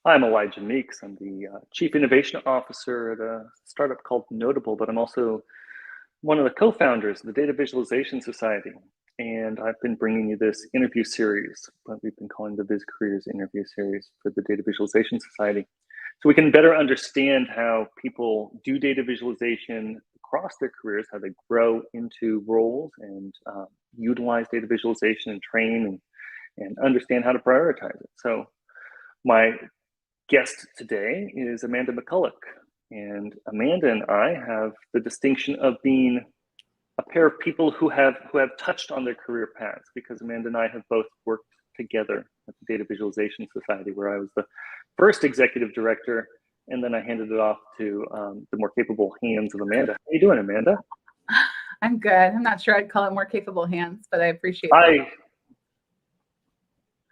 I'm Elijah Meeks. I'm the Chief Innovation Officer at a startup called Notable, but I'm also one of the co-founders of the Data Visualization Society. And I've been bringing you this interview series, but we've been calling the Viz Careers interview series for the Data Visualization Society. So we can better understand how people do data visualization across their careers, how they grow into roles and utilize data visualization and train and understand how to prioritize it. So my guest today is Amanda Makulec, and Amanda and I have the distinction of being a pair of people who have touched on their career paths, because Amanda and I have both worked together at the Data Visualization Society, where I was the first executive director, and then I handed it off to the more capable hands of Amanda. How are you doing, Amanda? I'm good. I'm not sure I'd call it more capable hands, but I appreciate that.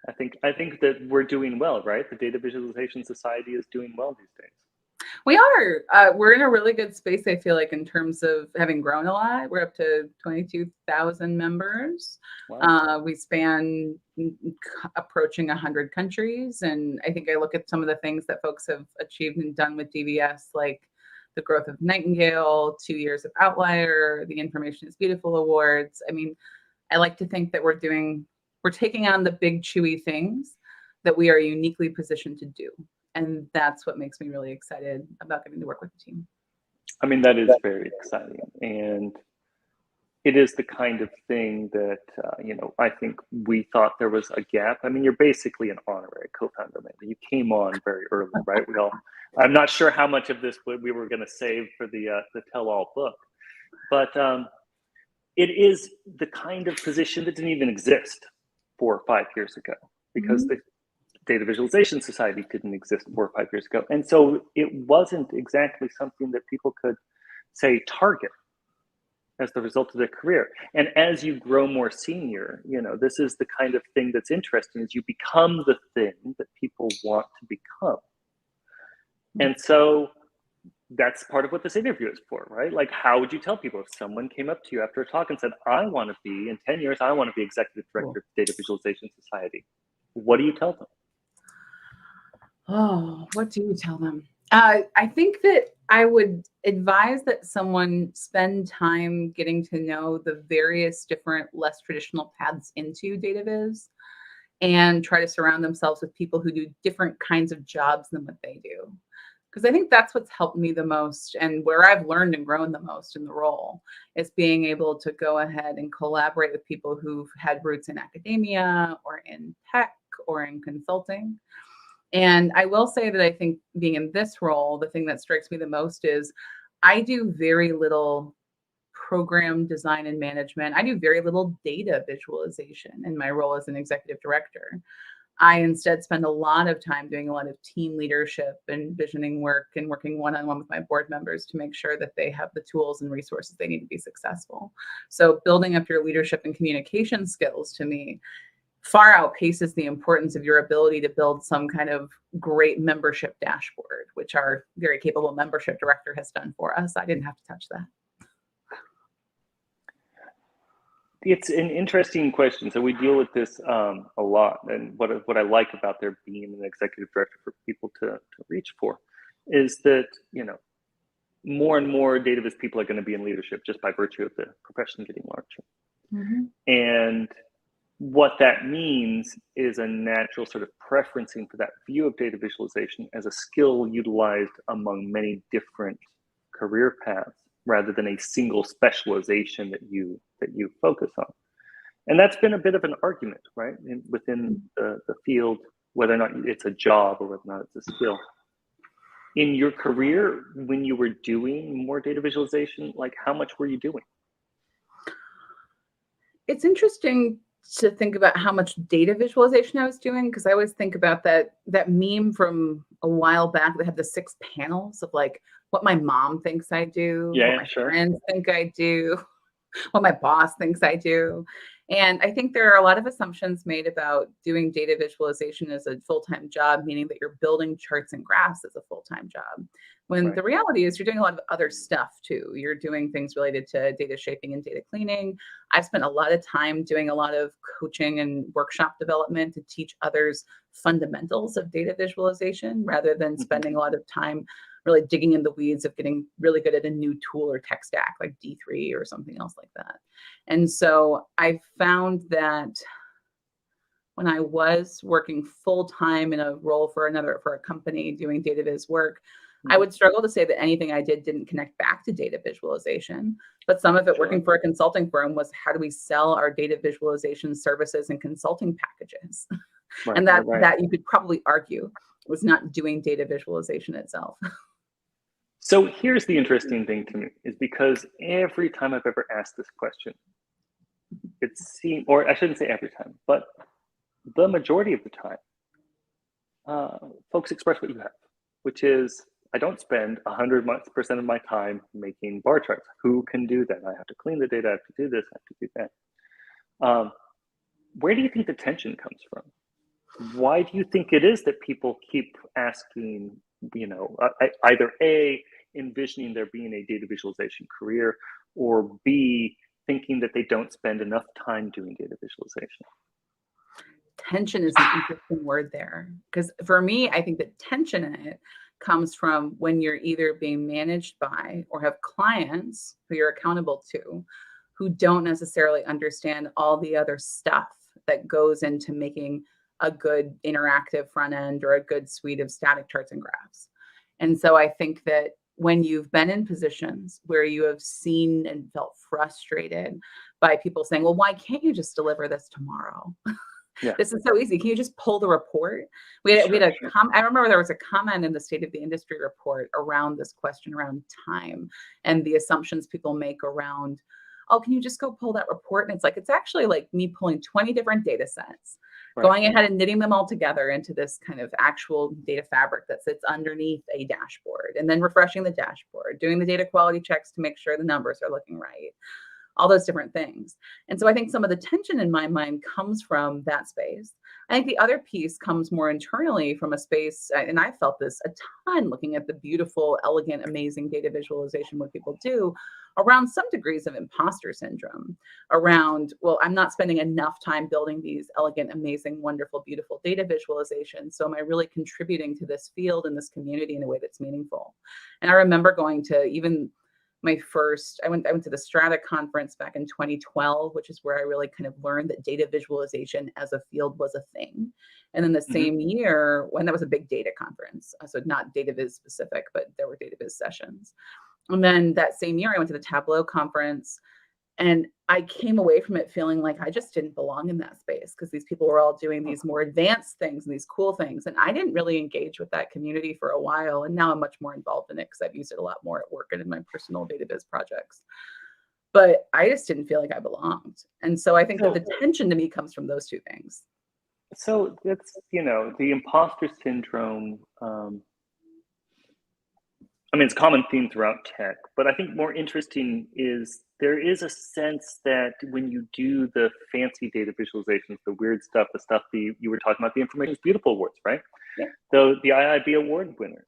I think that we're doing well, right? The Data Visualization Society is doing well these days. We are. We're in a really good space, I feel like, in terms of having grown a lot. We're up to 22,000 members. Wow. We span approaching 100 countries. And I think I look at some of the things that folks have achieved and done with DVS, like the growth of Nightingale, 2 years of Outlier, the Information is Beautiful Awards. I mean, I like to think that we're taking on the big, chewy things that we are uniquely positioned to do. And that's what makes me really excited about getting to work with the team. I mean, that is very exciting. And it is the kind of thing that, I think we thought there was a gap. I mean, you're basically an honorary co-founder, Amanda. You came on very early, right? I'm not sure how much of this we were going to save for the tell-all book, but it is the kind of position that didn't even exist 4 or 5 years ago, because the Data Visualization Society didn't exist 4 or 5 years ago. And so it wasn't exactly something that people could say target as the result of their career. And as you grow more senior, this is the kind of thing that's interesting, is you become the thing that people want to become. And so that's part of what this interview is for, right? Like, how would you tell people if someone came up to you after a talk and said, in 10 years, I want to be executive director of Data Visualization Society? What do you tell them? Oh, what do you tell them? I think that I would advise that someone spend time getting to know the various different, less traditional paths into data viz, and try to surround themselves with people who do different kinds of jobs than what they do. Because I think that's what's helped me the most, and where I've learned and grown the most in the role, is being able to go ahead and collaborate with people who've had roots in academia or in tech or in consulting. And I will say that I think being in this role, the thing that strikes me the most is I do very little program design and management. I do very little data visualization in my role as an executive director. I instead spend a lot of time doing a lot of team leadership and visioning work and working one-on-one with my board members to make sure that they have the tools and resources they need to be successful. So building up your leadership and communication skills, to me, far outpaces the importance of your ability to build some kind of great membership dashboard, which our very capable membership director has done for us. I didn't have to touch that. It's an interesting question. So we deal with this a lot. And what I like about there being an executive director for people to reach for is that, more and more data viz people are going to be in leadership just by virtue of the profession getting larger. And what that means is a natural sort of preferencing for that view of data visualization as a skill utilized among many different career paths, rather than a single specialization that you focus on. And that's been a bit of an argument, right, within the field, whether or not it's a job or whether or not it's a skill. In your career, when you were doing more data visualization, like, how much were you doing? It's interesting to think about how much data visualization I was doing, because I always think about that meme from a while back that had the 6 panels of like what my mom thinks I do, what my friends think I do, what my boss thinks I do. And I think there are a lot of assumptions made about doing data visualization as a full-time job, meaning that you're building charts and graphs as a full-time job, When Right. the reality is you're doing a lot of other stuff too. You're doing things related to data shaping and data cleaning. I've spent a lot of time doing a lot of coaching and workshop development to teach others fundamentals of data visualization rather than Mhm. spending a lot of time really digging in the weeds of getting really good at a new tool or tech stack like D3 or something else like that. And so I found that when I was working full time in a role for a company doing data viz work, I Mhm. would struggle to say that anything I did didn't connect back to data visualization. But some of it Sure. working for a consulting firm was how do we sell our data visualization services and consulting packages? Right. And Right. Right. that you could probably argue was not doing data visualization itself. So here's the interesting thing to me is because every time I've ever asked this question, it seems, or I shouldn't say every time, but the majority of the time, uh, folks express what you have, which is I don't spend 100% of my time making bar charts. Who can do that? I have to clean the data. I have to do this. I have to do that. Where do you think the tension comes from? Why do you think it is that people keep asking, either A, envisioning there being a data visualization career, or B, thinking that they don't spend enough time doing data visualization? Tension is an interesting word there because for me, I think that tension in it comes from when you're either being managed by or have clients who you're accountable to who don't necessarily understand all the other stuff that goes into making a good interactive front end or a good suite of static charts and graphs. And so I think that when you've been in positions where you have seen and felt frustrated by people saying, well, why can't you just deliver this tomorrow? Yeah, This is so easy. Can you just pull the report? We sure, had a sure. I remember there was a comment in the State of the Industry report around this question around time and the assumptions people make around, oh, can you just go pull that report? And it's like, it's actually like me pulling 20 different data sets, Right. going ahead and knitting them all together into this kind of actual data fabric that sits underneath a dashboard, and then refreshing the dashboard, doing the data quality checks to make sure the numbers are looking right, all those different things. And so I think some of the tension in my mind comes from that space. I think the other piece comes more internally from a space, and I felt this a ton looking at the beautiful, elegant, amazing data visualization, what people do around some degrees of imposter syndrome, around, well, I'm not spending enough time building these elegant, amazing, wonderful, beautiful data visualizations. So am I really contributing to this field and this community in a way that's meaningful? And I remember going to even I went to the Strata conference back in 2012, which is where I really kind of learned that data visualization as a field was a thing. And then the Hmm. same year, when that was a big data conference, so not data viz specific, but there were data viz sessions. And then that same year, I went to the Tableau conference, and I came away from it feeling like I just didn't belong in that space because these people were all doing these more advanced things and these cool things. And I didn't really engage with that community for a while. And now I'm much more involved in it because I've used it a lot more at work and in my personal database projects. But I just didn't feel like I belonged. And so I think that So, the tension to me comes from those two things. so that's the imposter syndrome. I mean, it's a common theme throughout tech, but I think more interesting is there is a sense that when you do the fancy data visualizations, the weird stuff, the stuff you were talking about, the Information is Beautiful awards, right? Yeah. So the IIB award winners.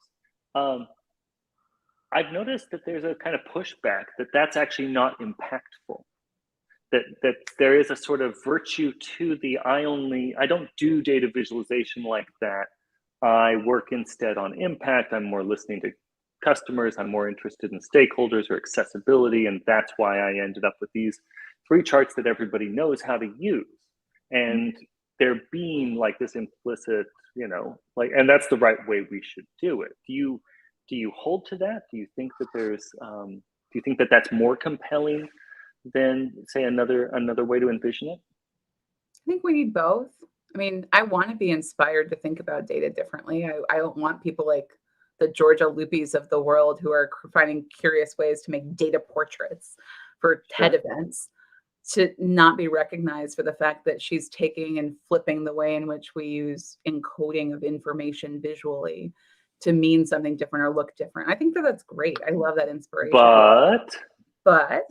Um, I've noticed that there's a kind of pushback that that's actually not impactful. That there is a sort of virtue to the I don't do data visualization like that. I work instead on impact. I'm more listening to customers. I'm more interested in stakeholders or accessibility. And that's why I ended up with these three charts that everybody knows how to use. And there being like this implicit, and that's the right way we should do it. Do you hold to that? Do you think that do you think that that's more compelling than say another way to envision it? I think we need both. I mean, I want to be inspired to think about data differently. I don't want people like the Georgia Lupis of the world who are finding curious ways to make data portraits for TED Sure. events to not be recognized for the fact that she's taking and flipping the way in which we use encoding of information visually to mean something different or look different. I think that that's great. I love that inspiration. But But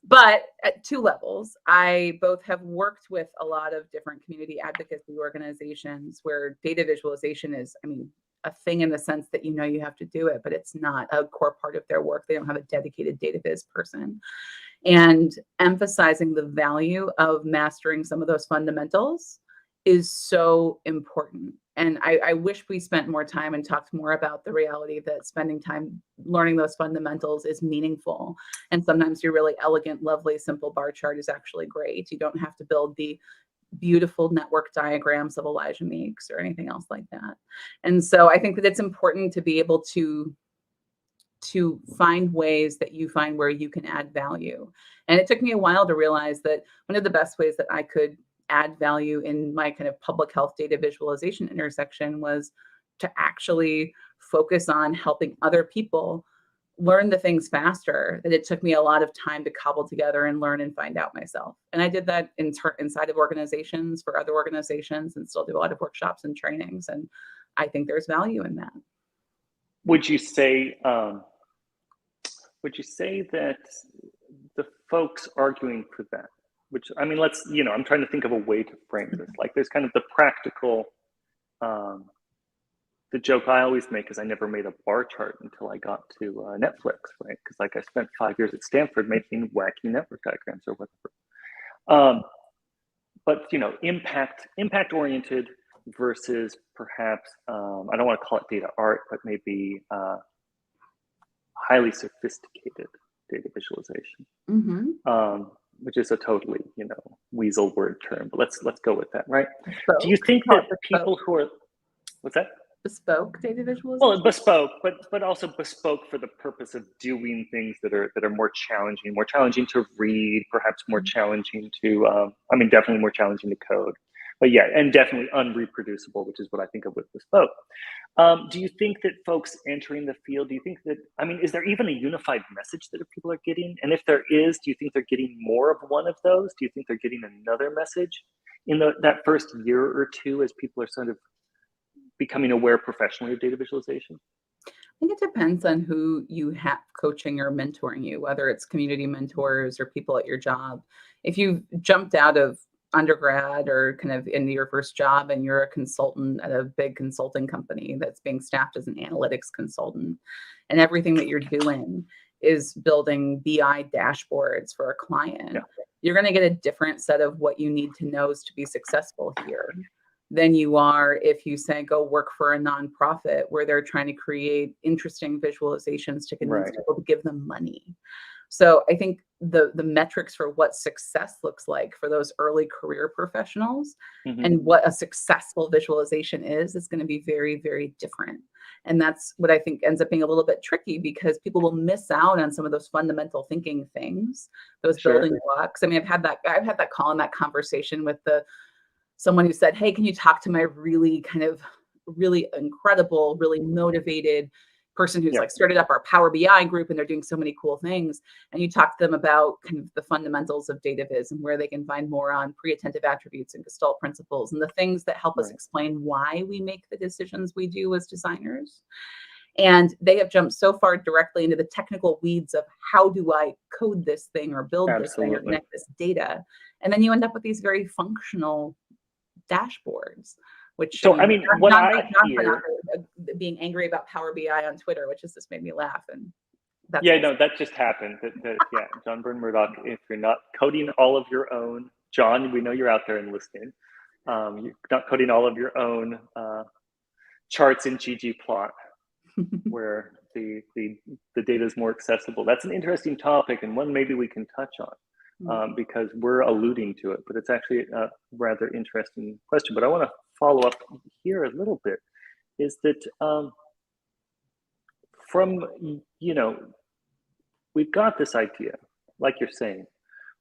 but at two levels, I both have worked with a lot of different community advocacy organizations where data visualization is, I mean, a thing in the sense that you have to do it, but it's not a core part of their work. They don't have a dedicated data viz person. And emphasizing the value of mastering some of those fundamentals is so important. And I wish we spent more time and talked more about the reality that spending time learning those fundamentals is meaningful. And sometimes your really elegant, lovely, simple bar chart is actually great. You don't have to build the beautiful network diagrams of Elijah Meeks or anything else like that. And so I think that it's important to be able to find ways that you find where you can add value. And it took me a while to realize that one of the best ways that I could add value in my kind of public health data visualization intersection was to actually focus on helping other people learn the things faster that it took me a lot of time to cobble together and learn and find out myself. And I did that inside of organizations for other organizations, and still do a lot of workshops and trainings. And I think there's value in that. Would you say that the folks arguing for that, which, I mean, let's, I'm trying to think of a way to frame this. Like, there's kind of the practical, the joke I always make is I never made a bar chart until I got to Netflix, right? Because like I spent 5 years at Stanford making wacky network diagrams or whatever. But impact oriented versus perhaps, I don't want to call it data art, but maybe highly sophisticated data visualization, which is a totally, weasel word term, but let's go with that, right? Bespoke. Do you think that people who are, what's that? Bespoke data visualization? Well, bespoke, but also bespoke for the purpose of doing things that are more challenging to read, perhaps more challenging to, definitely more challenging to code. But yeah, and definitely unreproducible, which is what I think of with bespoke. Do you think that folks entering the field, do you think that, is there even a unified message that people are getting? And if there is, do you think they're getting more of one of those? Do you think they're getting another message in that first year or two as people are sort of becoming aware professionally of data visualization? I think it depends on who you have coaching or mentoring you, whether it's community mentors or people at your job. If you've jumped out of undergrad or kind of into your first job and you're a consultant at a big consulting company that's being staffed as an analytics consultant, and everything that you're doing is building BI dashboards for a client, you're going to get a different set of what you need to know to be successful here than you are if you say go work for a nonprofit where they're trying to create interesting visualizations to convince people to give them money. So I think the metrics for what success looks like for those early career professionals and what a successful visualization is going to be very, very different. And that's what I think ends up being a little bit tricky, because people will miss out on some of those fundamental thinking things, those building blocks. I've had that call and that conversation with someone who said, hey, can you talk to my really incredible, really motivated person who's like started up our Power BI group and they're doing so many cool things. And you talk to them about kind of the fundamentals of data viz and where they can find more on pre-attentive attributes and Gestalt principles and the things that help us explain why we make the decisions we do as designers. And they have jumped so far directly into the technical weeds of how do I code this thing or build this thing or connect this data. And then you end up with these very functional dashboards, which what I hear, being angry about Power BI on Twitter, which has just made me laugh. And that just happened. John Byrne Murdoch, if you're not coding all of your own, John, we know you're out there and listening. You're not coding all of your own charts in ggplot, where the data is more accessible. That's an interesting topic, and one maybe we can touch on. Because we're alluding to it, but it's actually a rather interesting question. But I want to follow up here a little bit, is that we've got this idea, like you're saying,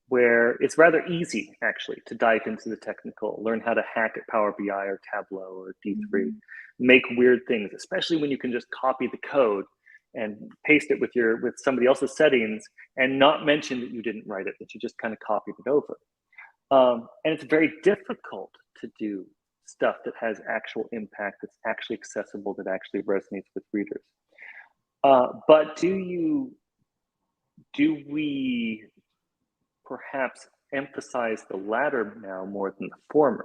where it's rather easy actually to dive into the technical, learn how to hack at Power BI or Tableau or D3, make weird things, especially when you can just copy the code and paste it with somebody else's settings and not mention that you didn't write it, that you just kind of copied it over. And it's very difficult to do stuff that has actual impact, that's actually accessible, that actually resonates with readers. But do we perhaps emphasize the latter now more than the former?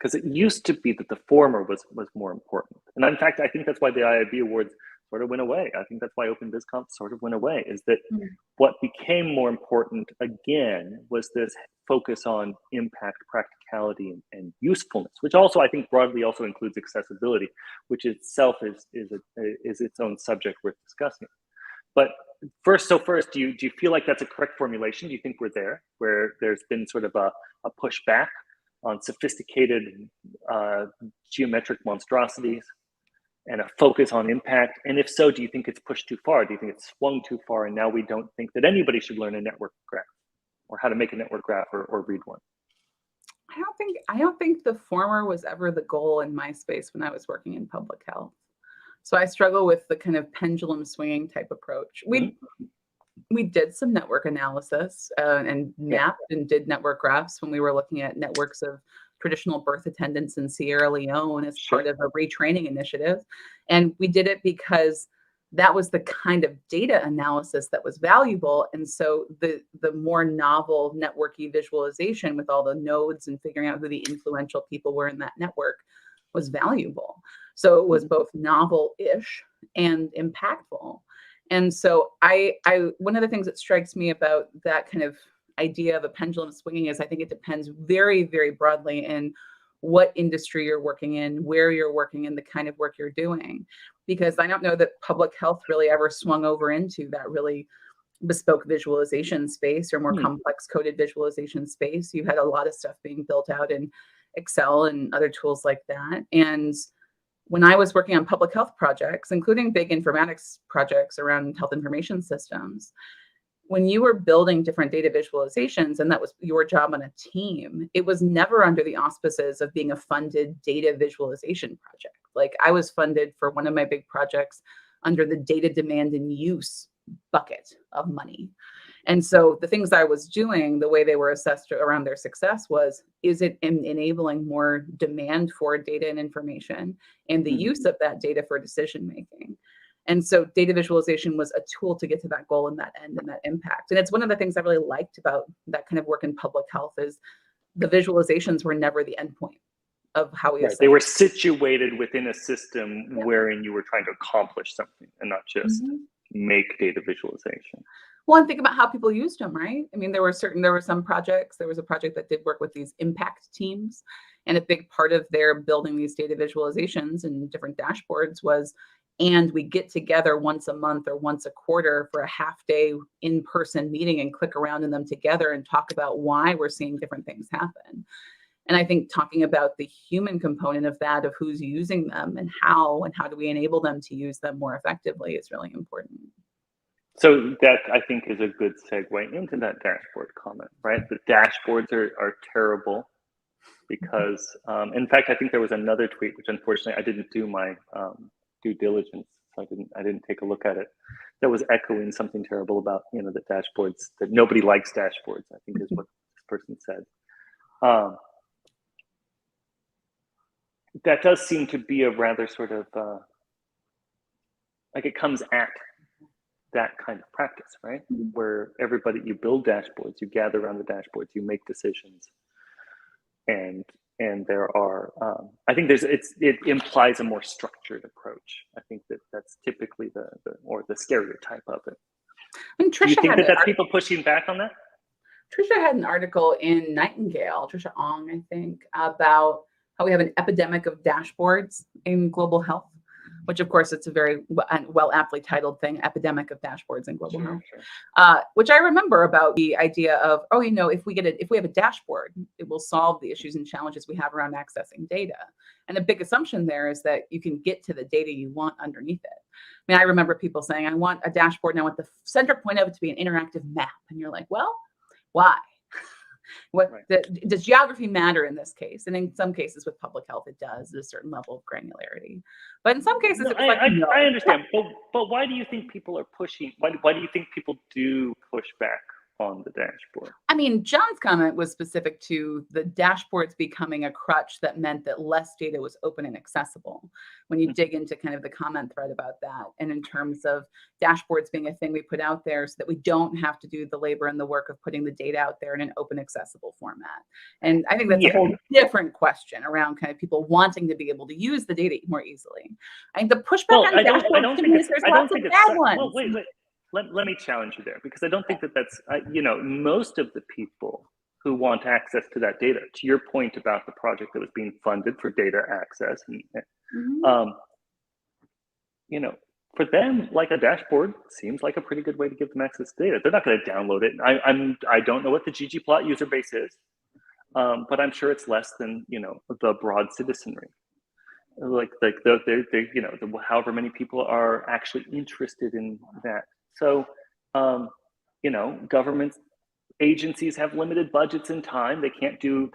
Because it used to be that the former was more important. And in fact, I think that's why the IIB awards sort of went away. I think that's why Open BizConf sort of went away, is that what became more important again was this focus on impact, practicality, and usefulness, which also I think broadly also includes accessibility, which itself is its own subject worth discussing. But first, do you feel like that's a correct formulation? Do you think we're there, where there's been sort of a pushback on sophisticated geometric monstrosities and a focus on impact? And if so, do you think it's pushed too far? Do you think it's swung too far, and now we don't think that anybody should learn a network graph or how to make a network graph or read one? I don't think the former was ever the goal in my space when I was working in public health. So I struggle with the kind of pendulum swinging type approach. We did some network analysis and mapped and did network graphs when we were looking at networks of traditional birth attendants in Sierra Leone as part of a retraining initiative. And we did it because that was the kind of data analysis that was valuable. And so the more novel networky visualization with all the nodes and figuring out who the influential people were in that network was valuable. So it was both novel-ish and impactful. And so I one of the things that strikes me about that kind of idea of a pendulum swinging is I think it depends very, very broadly in what industry you're working in, where you're working, and the kind of work you're doing. Because I don't know that public health really ever swung over into that really bespoke visualization space or more complex coded visualization space. You had a lot of stuff being built out in Excel and other tools like that. And when I was working on public health projects, including big informatics projects around health information systems, when you were building different data visualizations, and that was your job on a team, it was never under the auspices of being a funded data visualization project. Like I was funded for one of my big projects under the data demand and use bucket of money. And so the things I was doing, the way they were assessed around their success was, is it enabling more demand for data and information and the use of that data for decision making? And so data visualization was a tool to get to that goal and that end and that impact. And it's one of the things I really liked about that kind of work in public health is the visualizations were never the endpoint of how we They were situated within a system wherein you were trying to accomplish something and not just make data visualization. Well, and think about how people used them, right? I mean, there were some projects. There was a project that did work with these impact teams. And a big part of their building these data visualizations and different dashboards was, and we get together once a month or once a quarter for a half-day in-person meeting and click around in them together and talk about why we're seeing different things happen. And I think talking about the human component of that, of who's using them and how do we enable them to use them more effectively is really important. So that, I think, is a good segue into that dashboard comment, right? The dashboards are terrible because, in fact, I think there was another tweet, which unfortunately I didn't do my due diligence, so I didn't take a look at it, that was echoing something terrible about, the dashboards, that nobody likes dashboards, I think is what this person said. That does seem to be a rather sort of, like it comes at that kind of practice, right? Where you build dashboards, you gather around the dashboards, you make decisions, and there are, I think it implies a more structured approach. I think that's typically the stereotype of it. I mean, Do you think that's people pushing back on that? Trisha had an article in Nightingale, Trisha Ong, I think, about how we have an epidemic of dashboards in global health, which of course it's a very well aptly titled thing, epidemic of dashboards in global health, which I remember about the idea of, if we have a dashboard, it will solve the issues and challenges we have around accessing data. And the big assumption there is that you can get to the data you want underneath it. I mean, I remember people saying, I want a dashboard and I want the center point of it to be an interactive map. And you're like, well, why? Does geography matter in this case? And in some cases with public health, it does at a certain level of granularity. But in some cases, I understand. But why do you think people are pushing? Why do you think people do push back on the dashboard. I mean, John's comment was specific to the dashboards becoming a crutch that meant that less data was open and accessible. When you dig into kind of the comment thread about that, and in terms of dashboards being a thing we put out there so that we don't have to do the labor and the work of putting the data out there in an open, accessible format. And I think that's a whole different question around kind of people wanting to be able to use the data more easily. I think the pushback on dashboards to me is there's lots of bad ones. Well, wait. Let me challenge you there, because I don't think that that's, most of the people who want access to that data, to your point about the project that was being funded for data access, and, for them, like a dashboard seems like a pretty good way to give them access to data. They're not going to download it. I don't know what the ggplot user base is, but I'm sure it's less than, the broad citizenry. Like however many people are actually interested in that. So, government agencies have limited budgets and time. They can't do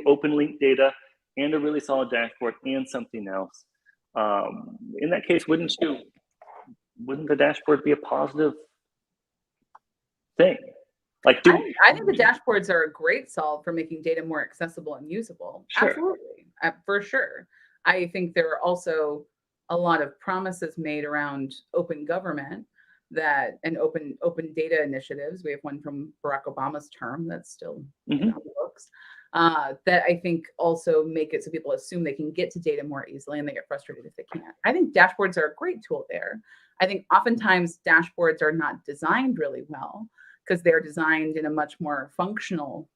open link data and a really solid dashboard and something else. In that case, wouldn't the dashboard be a positive thing? I think the dashboards are a great solve for making data more accessible and usable. Sure. Absolutely, for sure. I think there are also a lot of promises made around open government and open data initiatives. We have one from Barack Obama's term that's still on the books, that I think also make it so people assume they can get to data more easily and they get frustrated if they can't. I think dashboards are a great tool there. I think oftentimes dashboards are not designed really well because they're designed in a much more functional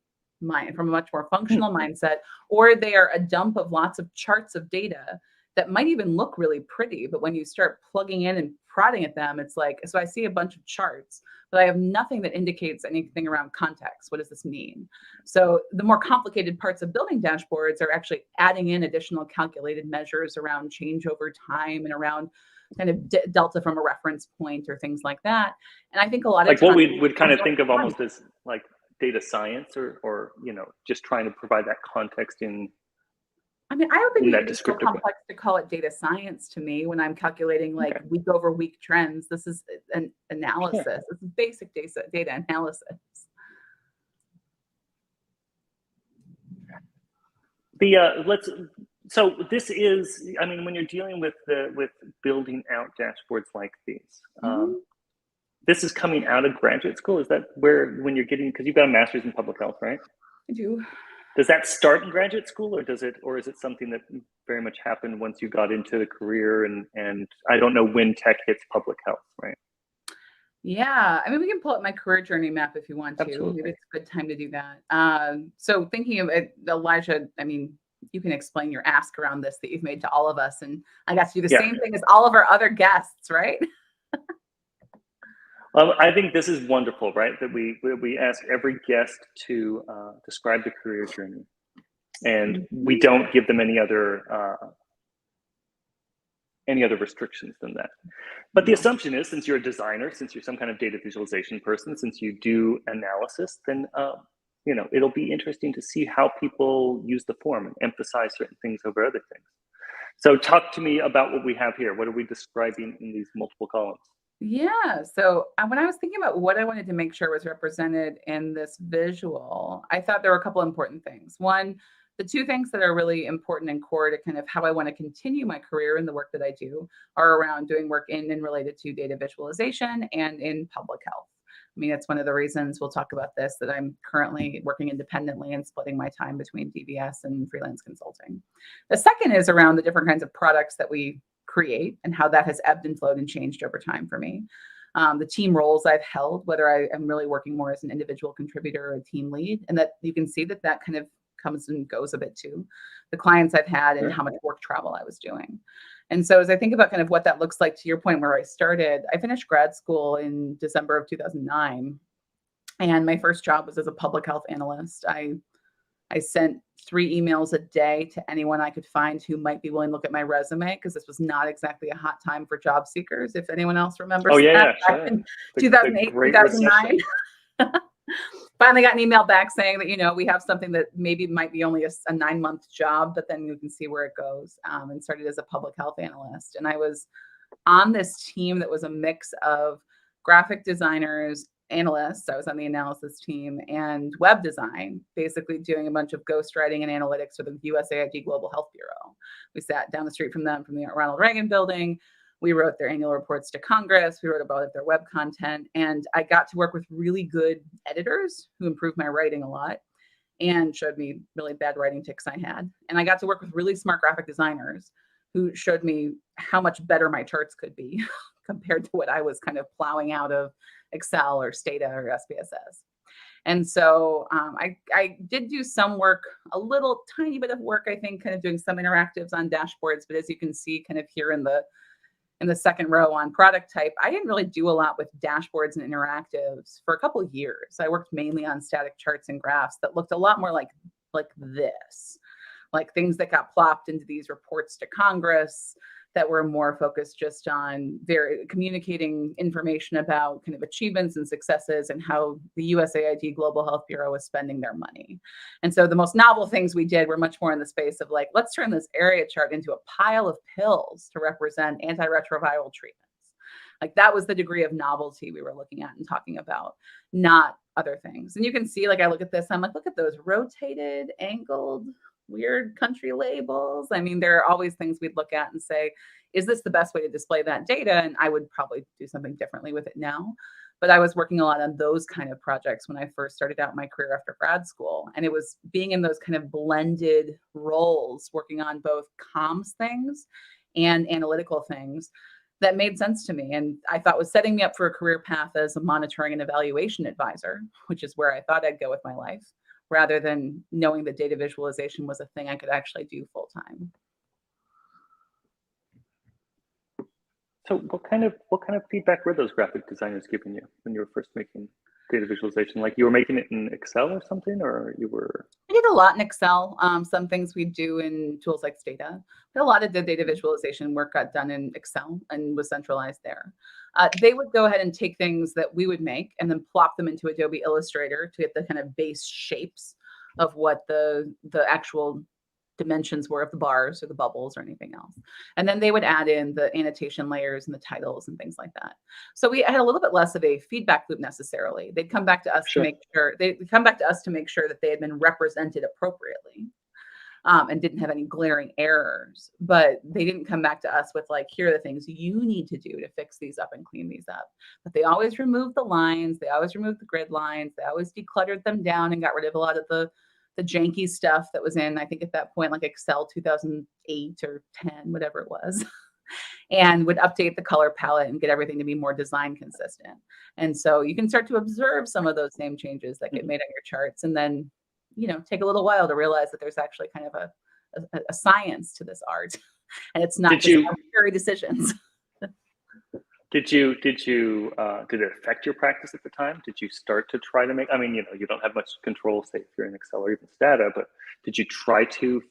mindset, or they are a dump of lots of charts of data that might even look really pretty, but when you start plugging in and prodding at them, it's like, so I see a bunch of charts, but I have nothing that indicates anything around context. What does this mean? So the more complicated parts of building dashboards are actually adding in additional calculated measures around change over time and around kind of delta from a reference point or things like that. And I think a lot of times, what we would kind of think of almost as like data science or just trying to provide that context in. I mean, I don't think it's so complex to call it data science to me when I'm calculating week over week trends. This is an analysis. Yeah. This is basic data analysis. So this is, I mean, when you're dealing with building out dashboards like these, this is coming out of graduate school. Is that when you're getting, because you've got a master's in public health, right? I do. Does that start in graduate school, or is it something that very much happened once you got into the career? And I don't know when tech hits public health, right? Yeah, I mean, we can pull up my career journey map if you want to. Absolutely. Maybe it's a good time to do that. So thinking of it, Elijah, I mean, you can explain your ask around this that you've made to all of us, and I got to do the same thing as all of our other guests, right? I think this is wonderful, right? That we ask every guest to describe the career journey, and we don't give them any other restrictions than that. But the assumption is, since you're a designer, since you're some kind of data visualization person, since you do analysis, then it'll be interesting to see how people use the form and emphasize certain things over other things. So talk to me about what we have here. What are we describing in these multiple columns? Yeah. So when I was thinking about what I wanted to make sure was represented in this visual, I thought there were a couple of important things. One, the two things that are really important and core to kind of how I want to continue my career in the work that I do are around doing work in and related to data visualization and in public health. I mean, that's one of the reasons we'll talk about this, that I'm currently working independently and splitting my time between DVS and freelance consulting. The second is around the different kinds of products that we create and how that has ebbed and flowed and changed over time for me. The team roles I've held, whether I am really working more as an individual contributor or a team lead, and that you can see that kind of comes and goes a bit too. The clients I've had and how much work travel I was doing. And so as I think about kind of what that looks like, to your point where I started, I finished grad school in December of 2009. And my first job was as a public health analyst. I sent 3 emails a day to anyone I could find who might be willing to look at my resume, because this was not exactly a hot time for job seekers. If anyone else remembers, sure. In 2008, 2009. Finally got an email back saying that, we have something that maybe might be only a 9-month job, but then you can see where it goes, and started as a public health analyst. And I was on this team that was a mix of graphic designers, analysts. I was on the analysis team, and web design, basically doing a bunch of ghostwriting and analytics for the USAID Global Health Bureau. We sat down the street from them from the Ronald Reagan building. We wrote their annual reports to Congress. We wrote about their web content. And I got to work with really good editors who improved my writing a lot and showed me really bad writing tics I had. And I got to work with really smart graphic designers who showed me how much better my charts could be compared to what I was kind of plowing out of Excel or Stata or SPSS. And so I did do some work, a little tiny bit of work, I think, kind of doing some interactives on dashboards. But as you can see kind of here in the second row on product type, I didn't really do a lot with dashboards and interactives for a couple of years. I worked mainly on static charts and graphs that looked a lot more like this, like things that got plopped into these reports to Congress that were more focused just on communicating information about kind of achievements and successes and how the USAID Global Health Bureau was spending their money. And so the most novel things we did were much more in the space of like, let's turn this area chart into a pile of pills to represent antiretroviral treatments. Like that was the degree of novelty we were looking at and talking about, not other things. And you can see, like, I look at this, I'm like, look at those rotated, angled, weird country labels. I mean, there are always things we'd look at and say, is this the best way to display that data? And I would probably do something differently with it now. But I was working a lot on those kind of projects when I first started out my career after grad school. And it was being in those kind of blended roles, working on both comms things and analytical things that made sense to me. And I thought was setting me up for a career path as a monitoring and evaluation advisor, which is where I thought I'd go with my life, rather than knowing that data visualization was a thing I could actually do full time. So what kind of feedback were those graphic designers giving you when you were first making data visualization? Like you were making it in Excel or something, or you were? I did a lot in Excel. Some things we do in tools like Stata, but a lot of the data visualization work got done in Excel and was centralized there. They would go ahead and take things that we would make and then plop them into Adobe Illustrator to get the kind of base shapes of what the actual dimensions were of the bars or the bubbles or anything else. And then they would add in the annotation layers and the titles and things like that. So we had a little bit less of a feedback loop necessarily. They'd come back to us to make sure that they had been represented appropriately. And didn't have any glaring errors, but they didn't come back to us with like, here are the things you need to do to fix these up and clean these up. But they always removed the lines, they always removed the grid lines, they always decluttered them down and got rid of a lot of the janky stuff that was in, I think at that point, like Excel 2008 or 10, whatever it was, and would update the color palette and get everything to be more design consistent. And so you can start to observe some of those same changes that get made on your charts, and then take a little while to realize that there's actually kind of a science to this art, and it's not just arbitrary decisions. Did it affect your practice at the time? Did you start to try to make? I mean, you don't have much control, say if you're in Excel or even Stata, but did you try to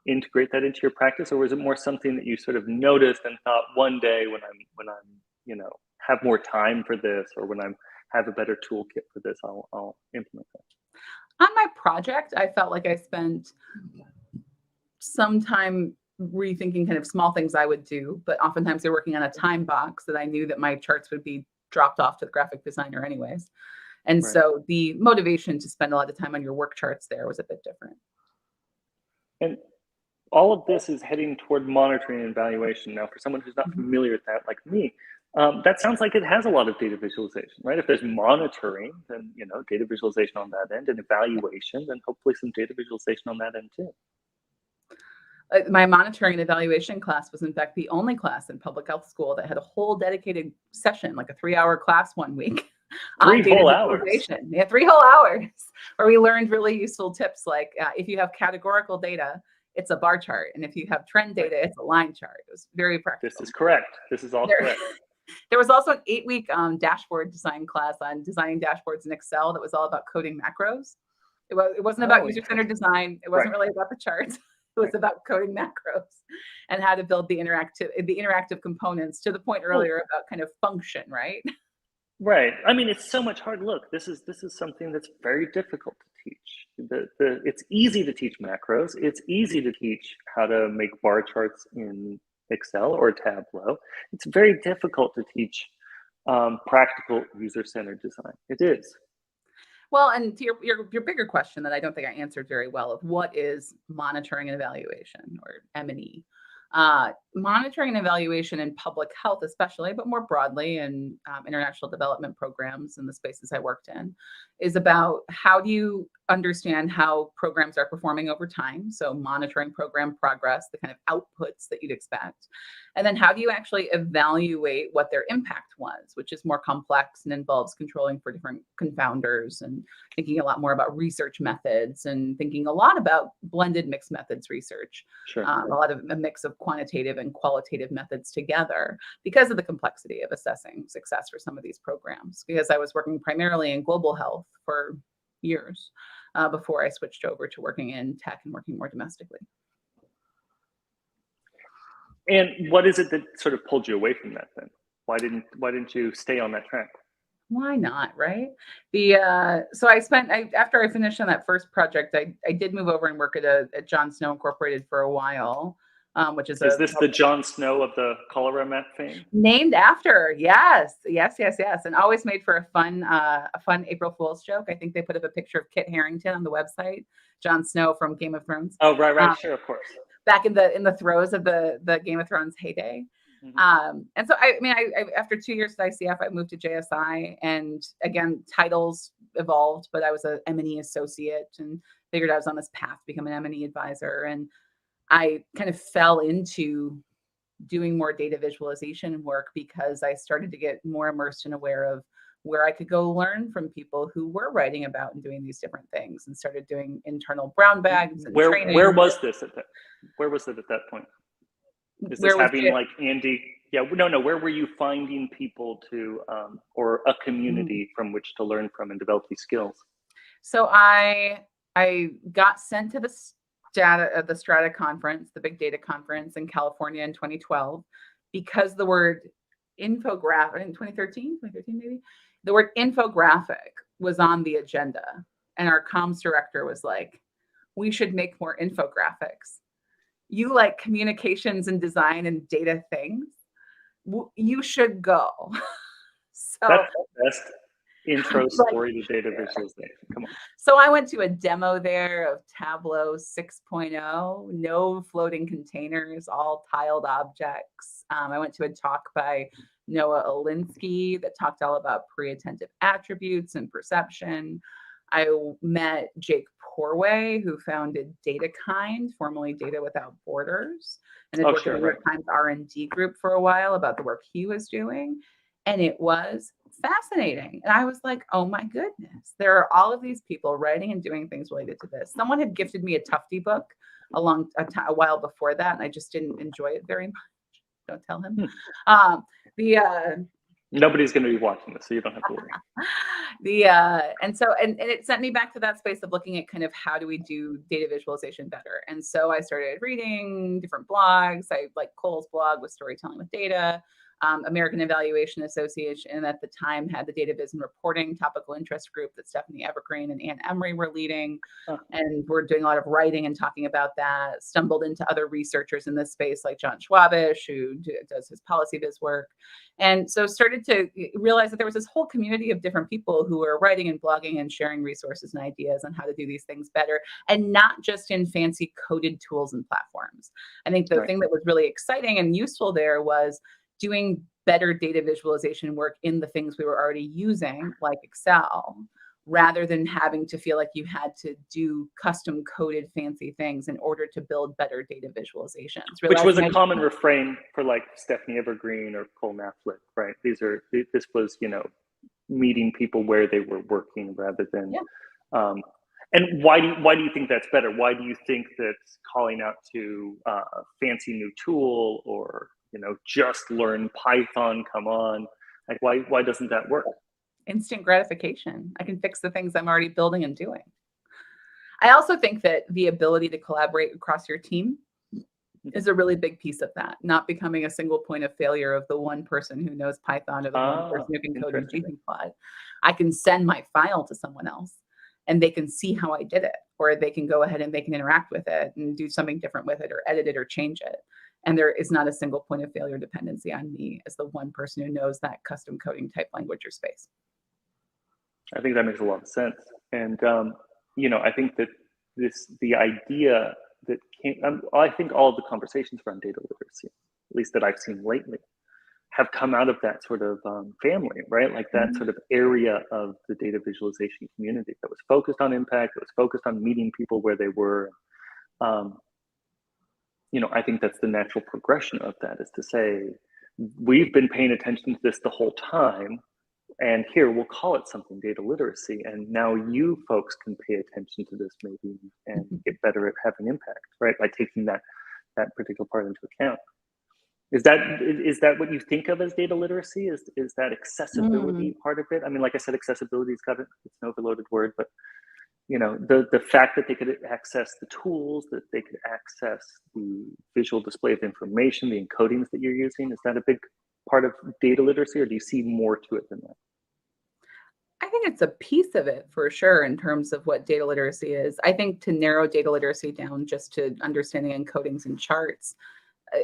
integrate that into your practice, or was it more something that you sort of noticed and thought one day when I'm have more time for this, or when I'm have a better toolkit for this, I'll implement that? On my project, I felt like I spent some time rethinking kind of small things I would do, but oftentimes they're working on a time box that I knew that my charts would be dropped off to the graphic designer anyways. And so the motivation to spend a lot of time on your work charts there was a bit different. And all of this is heading toward monitoring and evaluation. Now, for someone who's not familiar with that, like me, that sounds like it has a lot of data visualization, right? If there's monitoring, then data visualization on that end, and evaluation, then hopefully some data visualization on that end too. My monitoring and evaluation class was in fact the only class in public health school that had a whole dedicated session, like a 3-hour class one week. 3 whole hours. Yeah, 3 whole hours, where we learned really useful tips like if you have categorical data, it's a bar chart, and if you have trend data, it's a line chart. It was very practical. This is correct. This is all correct. There was also an 8-week dashboard design class on designing dashboards in Excel that was all about coding macros. It wasn't about user-centered design. It wasn't really about the charts. It was about coding macros and how to build the interactive components, to the point earlier about kind of function, right? Right. I mean, it's so much hard. Look, this is something that's very difficult to teach. It's easy to teach macros. It's easy to teach how to make bar charts in Excel or Tableau. It's very difficult to teach Practical user-centered design. It is. Well, and to your bigger question that I don't think I answered very well of what is monitoring and evaluation, or M&E. Monitoring and evaluation in public health, especially, but more broadly in international development programs in the spaces I worked in, is about how do you understand how programs are performing over time. So monitoring program progress, the kind of outputs that you'd expect. And then how do you actually evaluate what their impact was, which is more complex and involves controlling for different confounders and thinking a lot more about research methods and thinking a lot about blended mixed methods research. Sure. A lot of a mix of quantitative and qualitative methods together because of the complexity of assessing success for some of these programs. Because I was working primarily in global health for years before I switched over to working in tech and working more domestically. And what is it that sort of pulled you away from that then? Why didn't you stay on that track? Why not, right? So after I finished on that first project, I did move over and work at John Snow Incorporated for a while, which is this the Jon Snow of the cholera map fame? Named after, yes, and always made for a fun April Fool's joke. I think they put up a picture of Kit Harington on the website, Jon Snow from Game of Thrones. Oh, right, sure, of course. Back in the throes of the Game of Thrones heyday. And so I after 2 years at ICF, I moved to JSI, and again, titles evolved, but I was an M&E associate and figured I was on this path to become an M&E advisor. And I kind of fell into doing more data visualization work because I started to get more immersed and aware of where I could go learn from people who were writing about and doing these different things, and started doing internal brown bags and training. Where was this where was it at that point? Is this having like Andy? Yeah, no. Where were you finding people to, or a community from which to learn from and develop these skills? So I got sent to the Strata conference, the big data conference in California in 2012, because the word infographic in 2013 maybe, the word infographic was on the agenda, and our comms director was like, "We should make more infographics. You like communications and design and data things. You should go." So that's the best intro story to data visualization. Come on. So I went to a demo there of Tableau 6.0, no floating containers, all tiled objects. I went to a talk by Noah Olinsky that talked all about pre-attentive attributes and perception. I met Jake Porway, who founded DataKind, formerly Data Without Borders, and had worked in the New York Times R&D group for a while about the work he was doing. And it was fascinating. And I was like, oh my goodness, there are all of these people writing and doing things related to this. Someone had gifted me a Tufte book a while before that, and I just didn't enjoy it very much. Don't tell him. Nobody's going to be watching this, so you don't have to worry. And it sent me back to that space of looking at kind of how do we do data visualization better. And so I started reading different blogs. I like Cole's blog with Storytelling with Data. American Evaluation Association at the time had the Data Viz and Reporting topical interest group that Stephanie Evergreen and Ann Emery were leading. And we're doing a lot of writing and talking about that. Stumbled into other researchers in this space like John Schwabish, who does his policy viz work. And so started to realize that there was this whole community of different people who were writing and blogging and sharing resources and ideas on how to do these things better, and not just in fancy coded tools and platforms. I think the thing that was really exciting and useful there was doing better data visualization work in the things we were already using, like Excel, rather than having to feel like you had to do custom coded fancy things in order to build better data visualizations. Which was a common refrain for like Stephanie Evergreen or Cole Makulec, right? This was, meeting people where they were working rather than, and why do you think that's better? Why do you think that calling out to a fancy new tool or, just learn Python, come on, like why doesn't that work? Instant gratification. I can fix the things I'm already building and doing. I also think that the ability to collaborate across your team is a really big piece of that, not becoming a single point of failure of the one person who knows Python or the one person who can code in ggplot. I can send my file to someone else and they can see how I did it, or they can go ahead and they can interact with it and do something different with it or edit it or change it. And there is not a single point of failure dependency on me as the one person who knows that custom coding type language or space. I think that makes a lot of sense. And, I think that the idea that I think all of the conversations around data literacy, at least that I've seen lately, have come out of that sort of family, right? Like that sort of area of the data visualization community that was focused on impact, that was focused on meeting people where they were. I think that's the natural progression of that, is to say, we've been paying attention to this the whole time, and here we'll call it something, data literacy, and now you folks can pay attention to this maybe and get better at having impact, right? By taking that particular part into account. Is that what you think of as data literacy? Is that accessibility part of it? I mean, like I said, accessibility it's an overloaded word, but the fact that they could access the tools, that they could access the visual display of information, the encodings that you're using, is that a big part of data literacy, or do you see more to it than that? I think it's a piece of it for sure in terms of what data literacy is. I think to narrow data literacy down just to understanding encodings and charts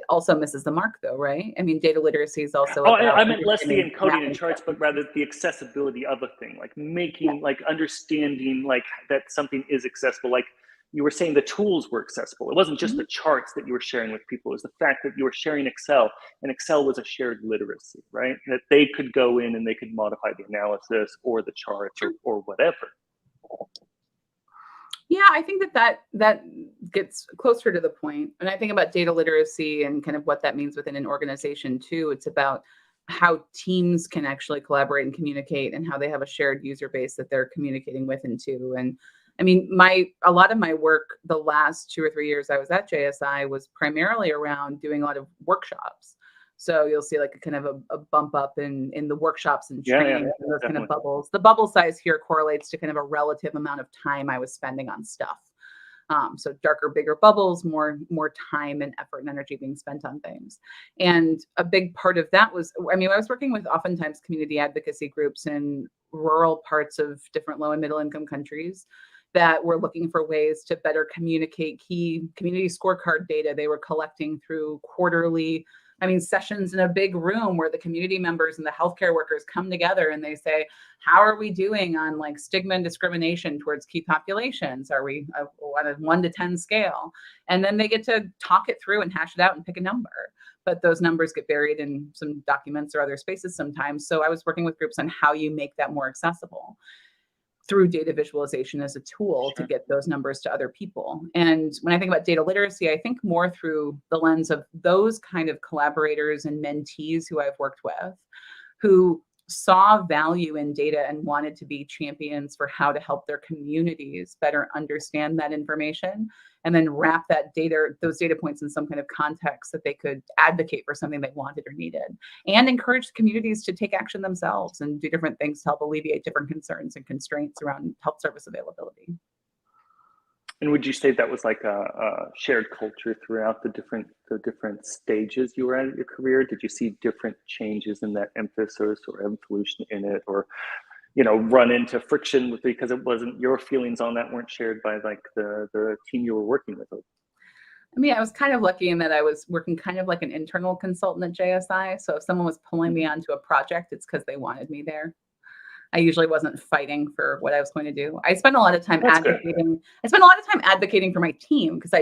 also misses the mark, though, right? I mean, data literacy is also I meant less the encoding and charts, but rather the accessibility of a thing, like making, like understanding, like that something is accessible. Like you were saying, the tools were accessible. It wasn't just the charts that you were sharing with people. It was the fact that you were sharing Excel, and Excel was a shared literacy, right? That they could go in and they could modify the analysis or the charts or whatever. Yeah, I think that gets closer to the point. And I think about data literacy and kind of what that means within an organization too. It's about how teams can actually collaborate and communicate, and how they have a shared user base that they're communicating with and to. And I mean, a lot of my work the last 2 or 3 years I was at JSI was primarily around doing a lot of workshops. So you'll see like a kind of a bump up in the workshops and training, and those kind of bubbles. The bubble size here correlates to kind of a relative amount of time I was spending on stuff. So darker, bigger bubbles, more time and effort and energy being spent on things. And a big part of that was, I mean, I was working with oftentimes community advocacy groups in rural parts of different low and middle income countries that were looking for ways to better communicate key community scorecard data they were collecting through quarterly sessions in a big room where the community members and the healthcare workers come together and they say, how are we doing on like stigma and discrimination towards key populations? Are we on a 1 to 10 scale? And then they get to talk it through and hash it out and pick a number. But those numbers get buried in some documents or other spaces sometimes. So I was working with groups on how you make that more accessible through data visualization as a tool to get those numbers to other people. And when I think about data literacy, I think more through the lens of those kind of collaborators and mentees who I've worked with, who saw value in data and wanted to be champions for how to help their communities better understand that information, and then wrap those data points in some kind of context that they could advocate for something they wanted or needed, and encourage communities to take action themselves and do different things to help alleviate different concerns and constraints around health service availability. And would you say that was like a shared culture throughout the different stages you were at your career? Did you see different changes in that emphasis or evolution in it, or run into friction with because it wasn't your feelings on that weren't shared by like the team you were working with? I mean, I was kind of lucky in that I was working kind of like an internal consultant at JSI. So if someone was pulling me onto a project, it's because they wanted me there. I usually wasn't fighting for what I was going to do. I spent a lot of time advocating. I spent a lot of time advocating for my team because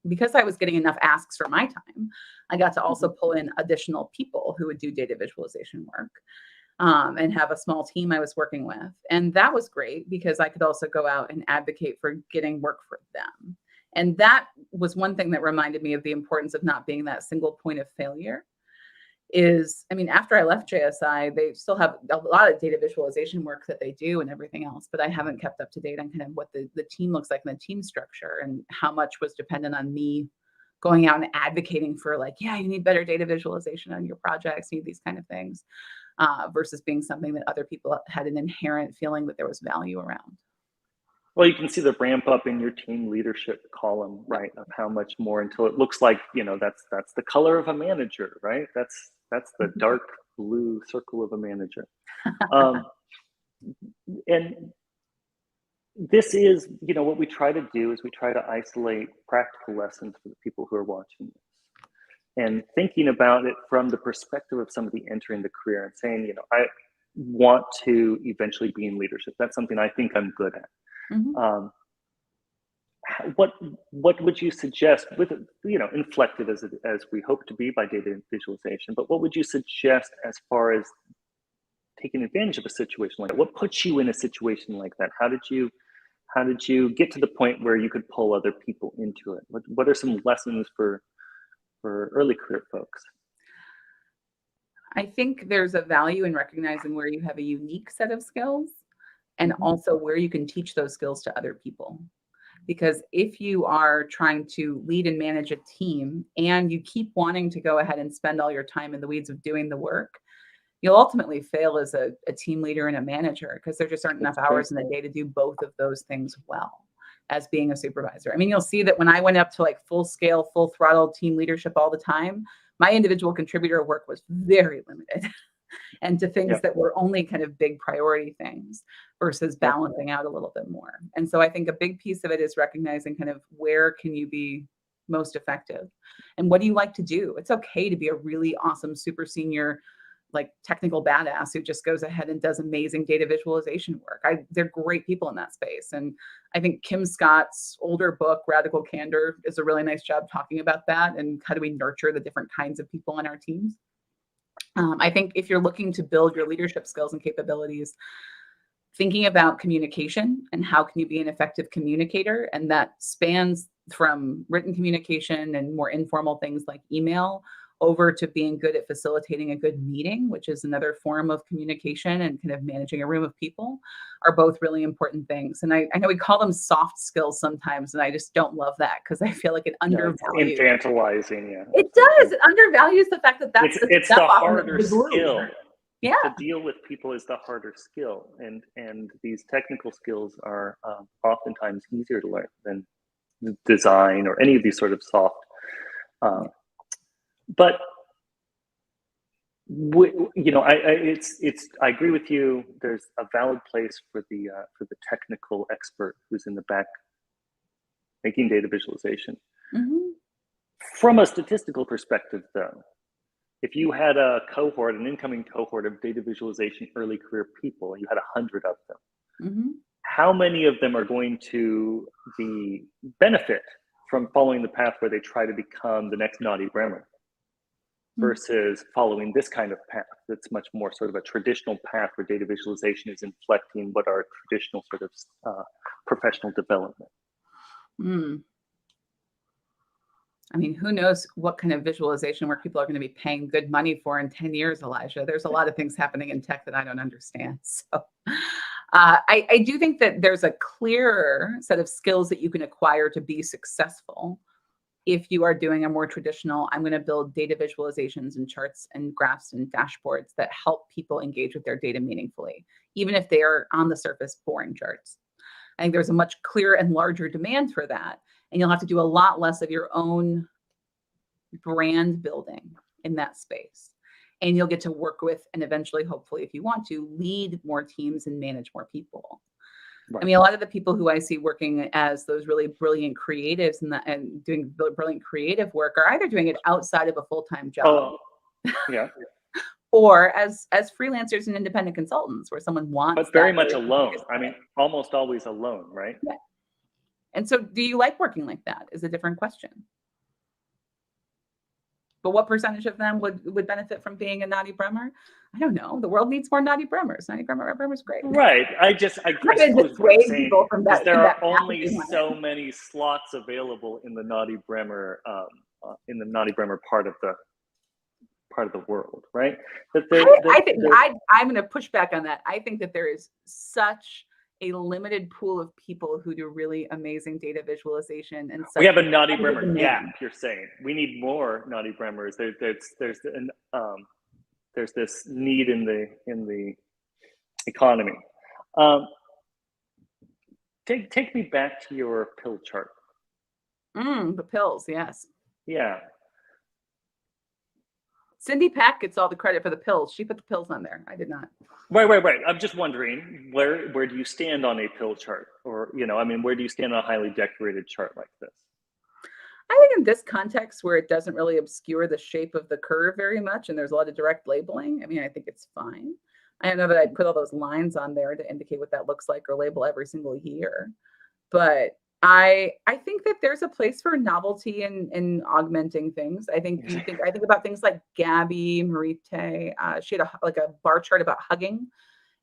because I was getting enough asks for my time, I got to also pull in additional people who would do data visualization work. And have a small team I was working with. And that was great because I could also go out and advocate for getting work for them. And that was one thing that reminded me of the importance of not being that single point of failure. After I left JSI, they still have a lot of data visualization work that they do and everything else, but I haven't kept up to date on kind of what the team looks like and the team structure, and how much was dependent on me going out and advocating for like, yeah, you need better data visualization on your projects, you need these kind of things. Versus being something that other people had an inherent feeling that there was value around. Well, you can see the ramp up in your team leadership column, right? Of how much more until it looks like, that's the color of a manager, right? That's the dark blue circle of a manager. And this is, what we try to do is we try to isolate practical lessons for the people who are watching this. and thinking about it from the perspective of somebody entering the career and saying, I want to eventually be in leadership. That's something I think I'm good at. Mm-hmm. What would you suggest, with inflected as we hope to be by data visualization, but what would you suggest as far as taking advantage of a situation like that? What puts you in a situation like that? How did you get to the point where you could pull other people into it? What are some lessons for early career folks? I think there's a value in recognizing where you have a unique set of skills and also where you can teach those skills to other people. Because if you are trying to lead and manage a team and you keep wanting to go ahead and spend all your time in the weeds of doing the work, you'll ultimately fail as a team leader and a manager, because there just aren't enough hours in the day to do both of those things well as being a supervisor. I mean, you'll see that when I went up to like full scale, full throttle team leadership all the time, my individual contributor work was very limited and to things that were only kind of big priority things versus balancing out a little bit more. And so I think a big piece of it is recognizing kind of where can you be most effective and what do you like to do? It's okay to be a really awesome, super senior, like technical badass who just goes ahead and does amazing data visualization work. They're great people in that space. And I think Kim Scott's older book, Radical Candor, is a really nice job talking about that and how do we nurture the different kinds of people on our teams. I think if you're looking to build your leadership skills and capabilities, thinking about communication and how can you be an effective communicator, and that spans from written communication and more informal things like email over to being good at facilitating a good meeting, which is another form of communication and kind of managing a room of people, are both really important things. And I know we call them soft skills sometimes, and I just don't love that because I feel like it undervalues. Infantilizing, yeah. It does. It undervalues the fact that that's it's the harder skill. Yeah. To deal with people is the harder skill, and these technical skills are oftentimes easier to learn than design or any of these sort of soft. But I agree with you. There's a valid place for the technical expert who's in the back making data visualization. Mm-hmm. From a statistical perspective, though, if you had an incoming cohort of data visualization early career people, you had 100 of them, how many of them are going to benefit from following the path where they try to become the next Naughty Bremer versus following this kind of path that's much more sort of a traditional path where data visualization is inflecting what are traditional sort of professional development? I mean, who knows what kind of visualization work people are going to be paying good money for in 10 years, Elijah. There's a lot of things happening in tech that I don't understand. So I do think that there's a clearer set of skills that you can acquire to be successful if you are doing a more traditional, I'm going to build data visualizations and charts and graphs and dashboards that help people engage with their data meaningfully, even if they are on the surface boring charts. I think there's a much clearer and larger demand for that. And you'll have to do a lot less of your own brand building in that space. And you'll get to work with, and eventually, hopefully, if you want to, lead more teams and manage more people. Right. I mean, a lot of the people who I see working as those really brilliant creatives and doing brilliant creative work are either doing it outside of a full-time job. Yeah. Or as freelancers and independent consultants where someone wants. But very much alone. I mean, almost always alone, right? Yeah. And so do you like working like that is a different question. But what percentage of them would benefit from being a Naughty Bremer? I don't know. The world needs more Naughty Bremers. Naughty Bremer's great. Right. I suppose what I'm saying is there are only so many slots available in the Naughty Bremer part of the world, right? I'm going to push back on that. I think that there is such a limited pool of people who do really amazing data visualization, and we have a Naughty Bremer gap. You're saying we need more Naughty Bremers. There's this need in the economy. Take me back to your pill chart. The pills, yes. Yeah. Cindy Pack gets all the credit for the pills. She put the pills on there. I did not. Right. I'm just wondering, where do you stand on a pill chart? Or, where do you stand on a highly decorated chart like this? I think in this context where it doesn't really obscure the shape of the curve very much and there's a lot of direct labeling, I mean, I think it's fine. I don't know that I'd put all those lines on there to indicate what that looks like or label every single year. But I think that there's a place for novelty in augmenting things. I think I think about things like Gabby Marite. She had like a bar chart about hugging,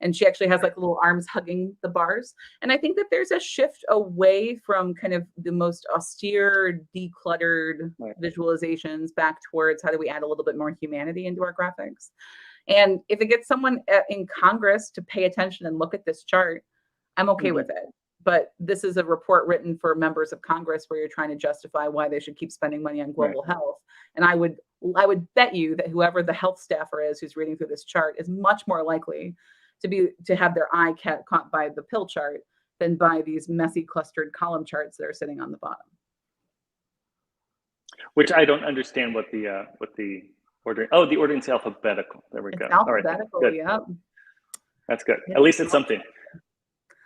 and she actually has like little arms hugging the bars. And I think that there's a shift away from kind of the most austere, decluttered visualizations back towards how do we add a little bit more humanity into our graphics. And if it gets someone in Congress to pay attention and look at this chart, I'm okay with it. But this is a report written for members of Congress where you're trying to justify why they should keep spending money on global health. And I would bet you that whoever the health staffer is who's reading through this chart is much more likely to have their eye caught by the pill chart than by these messy clustered column charts that are sitting on the bottom. Which I don't understand what the ordering. Oh, the ordering's alphabetical. There we go. Alphabetical, all right, yeah. That's good. At least it's something.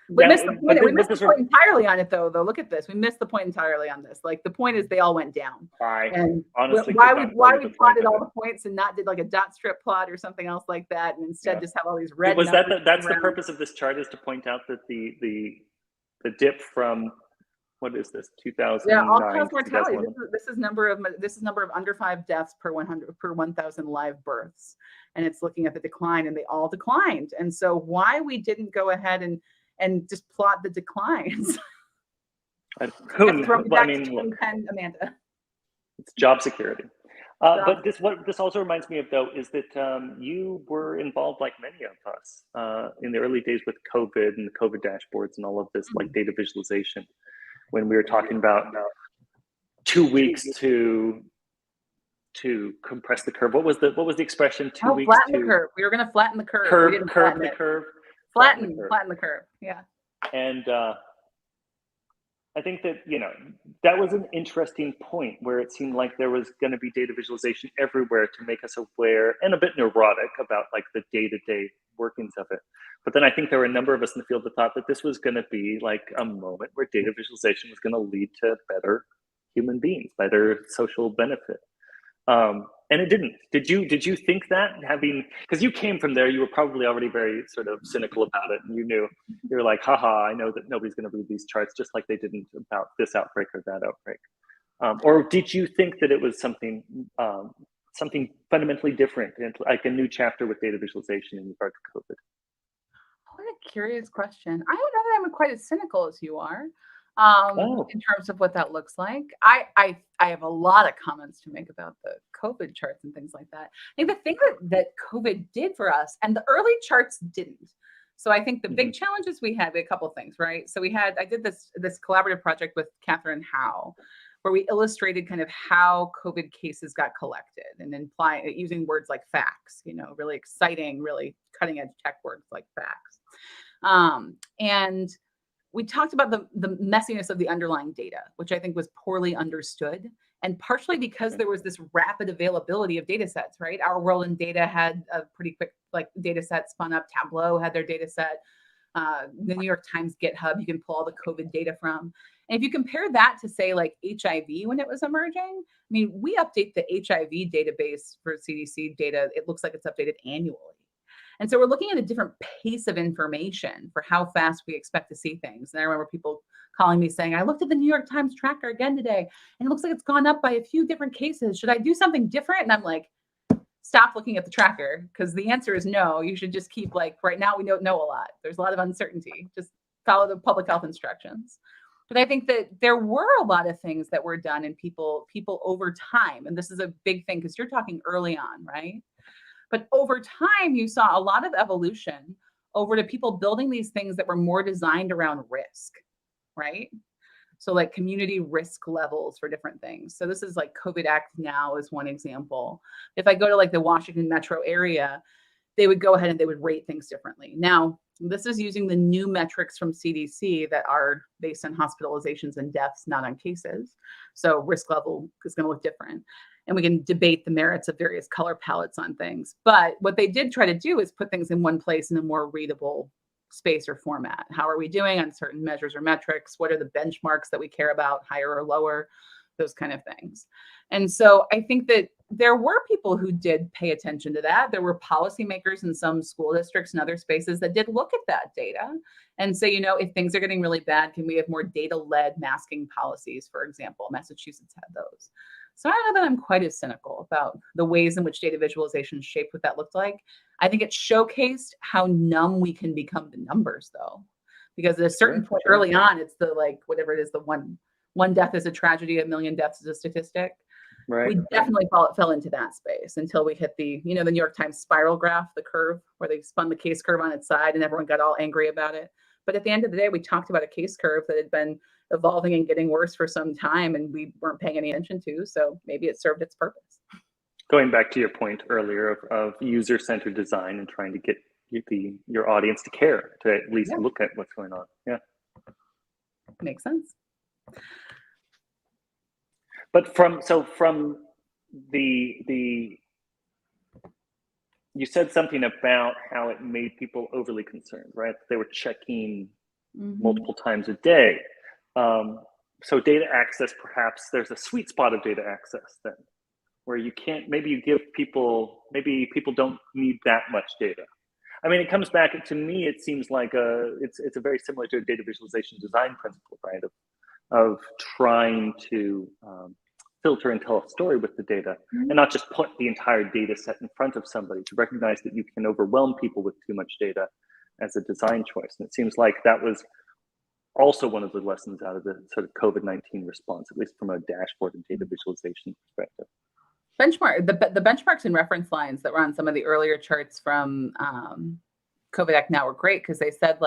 We missed the point entirely on it, though. Look at this. We missed the point entirely on this. Like, the point is they all went down. And honestly, why we plotted all the points and not did like a dot strip plot or something else like that, and instead just have all these red. That's the purpose of this chart, is to point out that the dip from, what is this, 2009? Yeah, all-cause mortality. This is number of under 5 deaths per 1,000 live births, and it's looking at the decline, and they all declined. And so why we didn't go ahead and just plot the declines? Amanda. It's job security. But what this also reminds me of, though, is that you were involved, like many of us, in the early days with COVID and the COVID dashboards and all of this, like data visualization, when we were talking about 2 weeks to compress the curve. What was the expression? 2 weeks flatten the curve. We were going to flatten the curve. Curve the curve. Flatten the curve. Yeah. And I think that, that was an interesting point where it seemed like there was going to be data visualization everywhere to make us aware and a bit neurotic about like the day-to-day workings of it. But then I think there were a number of us in the field that thought that this was going to be like a moment where data visualization was going to lead to better human beings, better social benefit. And it didn't. Did you think that, because you came from there, you were probably already very sort of cynical about it, and you were like, haha, I know that nobody's going to read these charts, just like they didn't about this outbreak or that outbreak. Or did you think that it was something fundamentally different, and like a new chapter with data visualization in regard to COVID? What a curious question. I don't know that I'm quite as cynical as you are. In terms of what that looks like. I have a lot of comments to make about the COVID charts and things like that. I think the thing that COVID did for us, and the early charts didn't. So I think the big challenges we had, a couple of things, right? So I did this collaborative project with Catherine Howe, where we illustrated kind of how COVID cases got collected and using words like facts, really exciting, really cutting edge tech words like facts. And we talked about the messiness of the underlying data, which I think was poorly understood, and partially because there was this rapid availability of data sets, right? Our World in Data had a pretty quick data set spun up. Tableau had their data set. The New York Times GitHub, you can pull all the COVID data from. And if you compare that to, say, like HIV when it was emerging, I mean, we update the HIV database for CDC data. It looks like it's updated annually. And so we're looking at a different pace of information for how fast we expect to see things. And I remember people calling me saying, I looked at the New York Times tracker again today, and it looks like it's gone up by a few different cases. Should I do something different? And I'm like, stop looking at the tracker, because the answer is no. You should just keep, right now we don't know a lot. There's a lot of uncertainty. Just follow the public health instructions. But I think that there were a lot of things that were done, and people over time, and this is a big thing because you're talking early on, right? But over time, you saw a lot of evolution over to people building these things that were more designed around risk, right? So like community risk levels for different things. So this is like COVID Act Now is one example. If I go to like the Washington metro area, they would go ahead and they would rate things differently. Now, this is using the new metrics from CDC that are based on hospitalizations and deaths, not on cases. So risk level is going to look different. And we can debate the merits of various color palettes on things. But what they did try to do is put things in one place in a more readable space or format. How are we doing on certain measures or metrics? What are the benchmarks that we care about, higher or lower? those kind of things. And so I think that there were people who did pay attention to that. There were policymakers in some school districts and other spaces that did look at that data and say, if things are getting really bad, can we have more data-led masking policies, for example? Massachusetts had those. So I don't know that I'm quite as cynical about the ways in which data visualization shaped what that looked like. I think it showcased how numb we can become to numbers, though, because at a certain point early on, it's the whatever it is, the one death is a tragedy, a million deaths is a statistic. Right. We definitely fell into that space until we hit the New York Times spiral graph, the curve where they spun the case curve on its side and everyone got all angry about it. But at the end of the day, we talked about a case curve that had been evolving and getting worse for some time and we weren't paying any attention to. So maybe it served its purpose. Going back to your point earlier of user-centered design and trying to get your audience to care, to at least look at what's going on. Yeah. Makes sense. But from the you said something about how it made people overly concerned, right? They were checking multiple times a day. So data access, perhaps there's a sweet spot of data access then, where you can't, maybe people don't need that much data. I mean, it comes back to me, it seems like it's a very similar to a data visualization design principle, right? Of trying to filter and tell a story with the data and not just put the entire data set in front of somebody, to recognize that you can overwhelm people with too much data as a design choice. And it seems like that was also one of the lessons out of the sort of COVID-19 response, at least from a dashboard and data visualization perspective. The benchmarks and reference lines that were on some of the earlier charts from COVID Act Now were great because they said,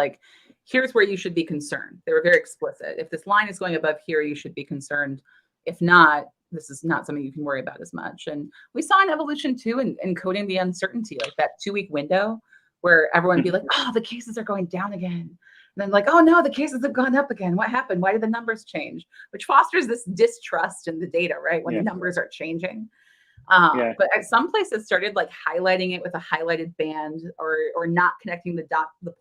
here's where you should be concerned. They were very explicit. If this line is going above here, you should be concerned. If not, this is not something you can worry about as much. And we saw an evolution too in coding the uncertainty, like that 2-week window where everyone would be like, oh, the cases are going down again. And then oh no, the cases have gone up again. What happened? Why did the numbers change? Which fosters this distrust in the data, right? When the numbers are changing. But at some places started highlighting it with a highlighted band or not connecting the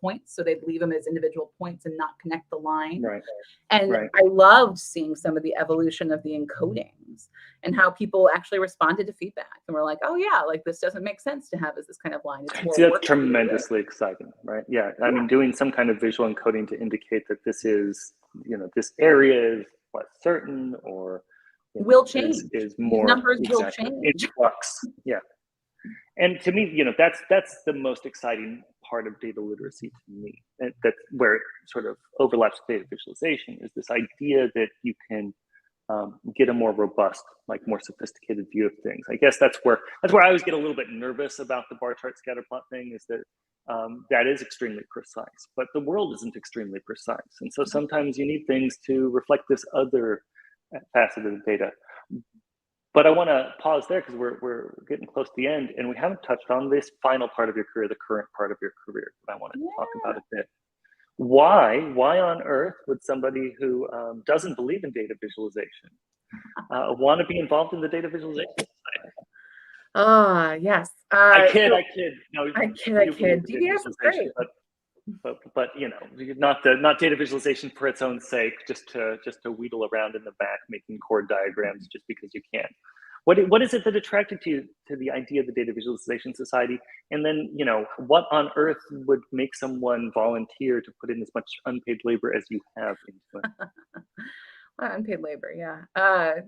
points. So they'd leave them as individual points and not connect the line. Right. And I loved seeing some of the evolution of the encodings and how people actually responded to feedback. And we're like, oh yeah, this doesn't make sense to have as this kind of line. It's more that's tremendously exciting, right? Yeah. I mean, doing some kind of visual encoding to indicate that this is, this area is less certain or will change. Is more numbers will change. In flux. Yeah. And to me, that's the most exciting part of data literacy to me. That's where it sort of overlaps with data visualization, is this idea that you can get a more robust, more sophisticated view of things. I guess that's where I always get a little bit nervous about the bar chart scatter plot thing, is that that is extremely precise, but the world isn't extremely precise. And so sometimes you need things to reflect this other facet of the data. But I want to pause there because we're getting close to the end, and we haven't touched on this final part of your career, the current part of your career that I want to talk about a bit. Why on earth would somebody who doesn't believe in data visualization want to be involved in the data visualization society? Yes. I kid. No, I kid. DVS is great. But not data visualization for its own sake, just to wheedle around in the back making chord diagrams just because you can. What is it that attracted you to the idea of the Data Visualization Society? And then, what on earth would make someone volunteer to put in as much unpaid labor as you have into it? Unpaid labor, yeah. At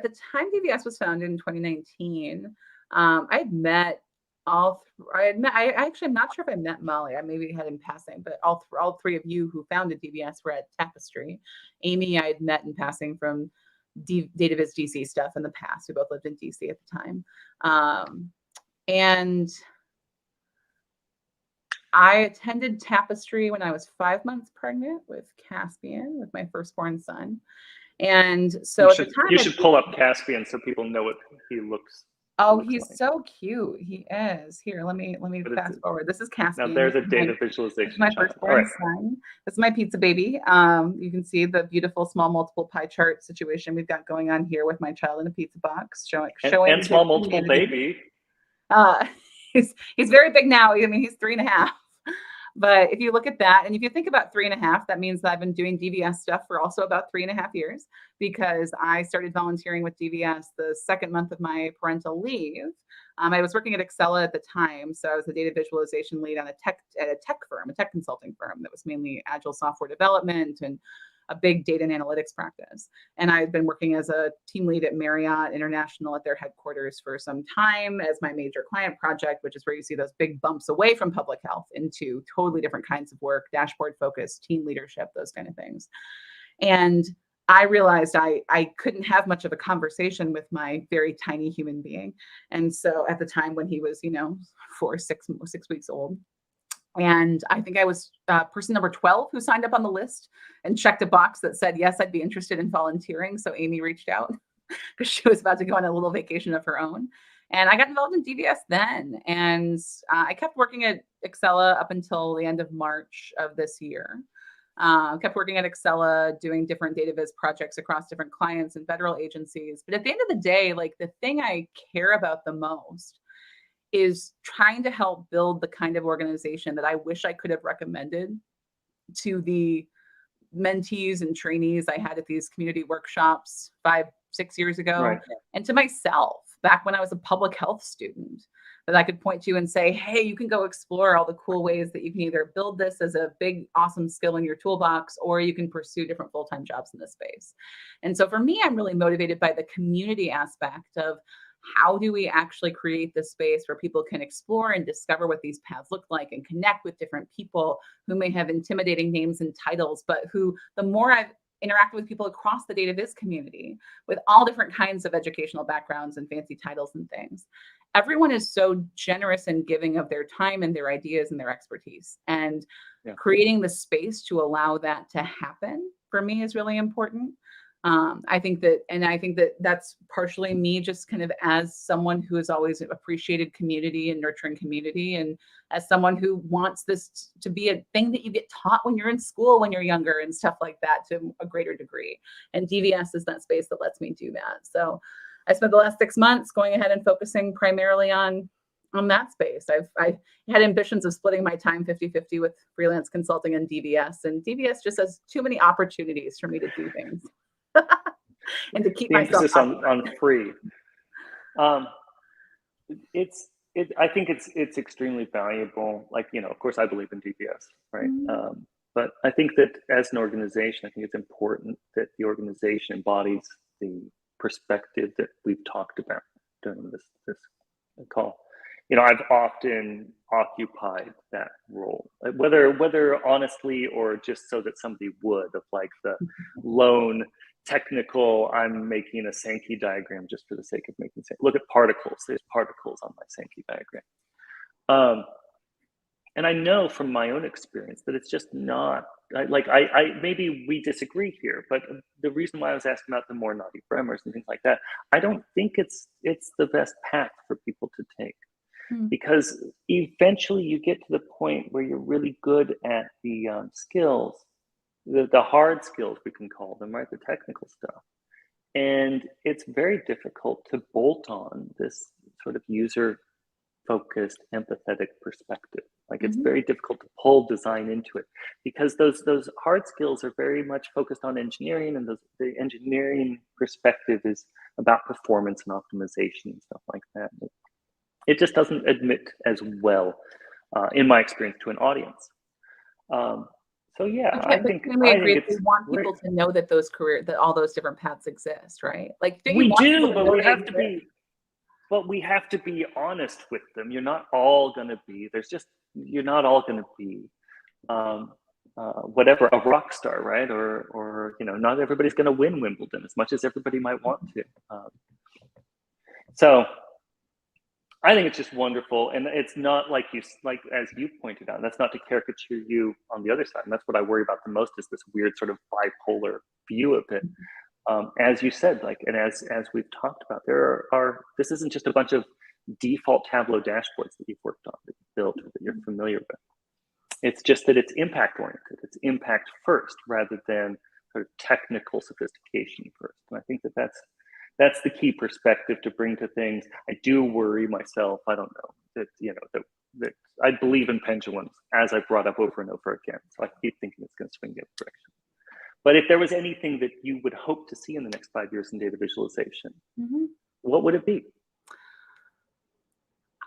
the time DVS was founded in 2019, I'd met I actually am not sure if I met Molly. I maybe had in passing, but all three of you who founded DVS were at Tapestry. Amy, I had met in passing from DataViz DC stuff in the past. We both lived in DC at the time. And I attended Tapestry when I was 5 months pregnant with Caspian, with my firstborn son. And so at the time, you should pull up Caspian so people know what he looks. Oh, he's so cute. He is. Here, let me fast forward. This is Caspian. Now there's a data visualization. My firstborn son. This is my pizza baby. You can see the beautiful small multiple pie chart situation we've got going on here with my child in a pizza box, showing and small multiple baby. He's very big now. I mean, he's 3.5. But if you look at that, and if you think about 3.5, that means that I've been doing DVS stuff for also about 3.5 years, because I started volunteering with DVS the second month of my parental leave. I was working at Excella at the time, so I was the data visualization lead on at a tech firm, a tech consulting firm that was mainly agile software development and a big data and analytics practice. And I've been working as a team lead at Marriott International at their headquarters for some time as my major client project, which is where you see those big bumps away from public health into totally different kinds of work, dashboard focus, team leadership, those kind of things. And I realized I couldn't have much of a conversation with my very tiny human being. And so at the time when he was, 6 weeks old, and I think I was person number 12 who signed up on the list and checked a box that said, yes, I'd be interested in volunteering. So Amy reached out because she was about to go on a little vacation of her own. And I got involved in DVS then. And I kept working at Excella up until the end of March of this year. Kept working at Excella, doing different data viz projects across different clients and federal agencies. But at the end of the day, like, the thing I care about the most is trying to help build the kind of organization that I wish I could have recommended to the mentees and trainees I had at these community workshops 5-6 years ago, Right. and to myself back when I was a public health student, that I could point to and say, hey, you can go explore all the cool ways that you can either build this as a big, awesome skill in your toolbox, or you can pursue different full-time jobs in this space. And so for me, I'm really motivated by the community aspect of how do we actually create this space where people can explore and discover what these paths look like and connect with different people who may have intimidating names and titles, but who, the more I've interacted with people across the data viz community with all different kinds of educational backgrounds and fancy titles and things, everyone is so generous and giving of their time and their ideas and their expertise. And creating the space to allow that to happen for me is really important. I think that that's partially me just kind of as someone who has always appreciated community and nurturing community, and as someone who wants this to be a thing that you get taught when you're in school, when you're younger and stuff like that to a greater degree. And DVS is that space that lets me do that. So I spent the last 6 months going ahead and focusing primarily on that space. I had ambitions of splitting my time 50-50 with freelance consulting and DVS just has too many opportunities for me to do things. And to keep the myself emphasis on free. I think it's extremely valuable. Like, of course I believe in DVS, right? Mm-hmm. But I think that as an organization, I think it's important that the organization embodies the perspective that we've talked about during this call. I've often occupied that role, whether honestly or just so that somebody would, of like the lone technical, I'm making a Sankey diagram just for the sake of making sense. Look at particles. There's particles on my Sankey diagram. And I know from my own experience that it's just not, I maybe we disagree here, but the reason why I was asking about the more naughty Bremers and things like that, I don't think it's the best path for people to take. Because eventually you get to the point where you're really good at the skills, the hard skills, we can call them, right? The technical stuff. And it's very difficult to bolt on this sort of user-focused, empathetic perspective. Like, it's very difficult to pull design into it, because those hard skills are very much focused on engineering, and the engineering perspective is about performance and optimization and stuff like that. It just doesn't admit as well, in my experience, to an audience. So yeah, okay, I think we want people to know that that all those different paths exist, right? Like, we do, but we have to be. But we have to be honest with them. You're not all going to be. You're not all going to be, whatever, a rock star, right? Or not everybody's going to win Wimbledon as much as everybody might want to. So I think it's just wonderful, and it's not like as you pointed out. That's not to caricature you on the other side, and that's what I worry about the most, is this weird sort of bipolar view of it. As you said, and as we've talked about, this isn't just a bunch of default Tableau dashboards that you've worked on, that you've built, or that you're familiar with. It's just that it's impact oriented. It's impact first, rather than sort of technical sophistication first. And I think that's the key perspective to bring to things. I do worry myself. I don't know that that I believe in pendulums, as I've brought up over and over again. So I keep thinking it's going to swing the other direction. But if there was anything that you would hope to see in the next 5 years in data visualization, what would it be?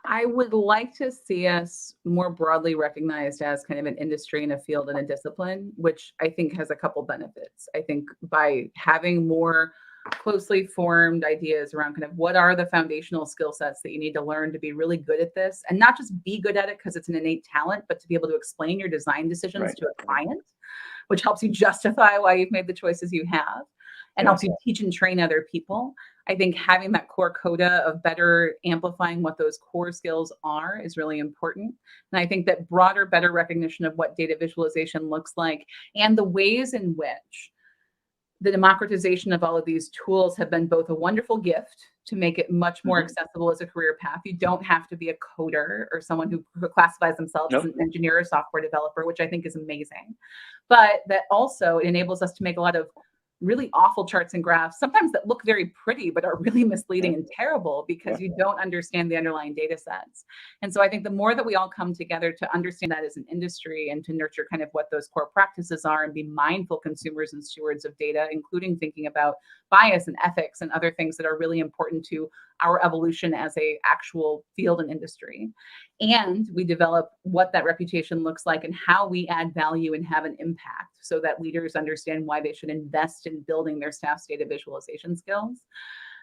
I would like to see us more broadly recognized as kind of an industry and a field and a discipline, which I think has a couple benefits. I think by having more closely formed ideas around kind of what are the foundational skill sets that you need to learn to be really good at this, and not just be good at it because it's an innate talent, but to be able to explain your design decisions to a client, which helps you justify why you've made the choices you have and helps you teach and train other people. I think having that core coda of better amplifying what those core skills are is really important. And I think that broader, better recognition of what data visualization looks like and the ways in which the democratization of all of these tools have been both a wonderful gift to make it much more accessible as a career path. You don't have to be a coder or someone who classifies themselves as an engineer or software developer, which I think is amazing. But that also enables us to make a lot of really awful charts and graphs, sometimes that look very pretty, but are really misleading and terrible because you don't understand the underlying data sets. And so I think the more that we all come together to understand that as an industry and to nurture kind of what those core practices are and be mindful consumers and stewards of data, including thinking about bias and ethics and other things that are really important to our evolution as a actual field and industry. And we develop what that reputation looks like and how we add value and have an impact so that leaders understand why they should invest in building their staff's data visualization skills.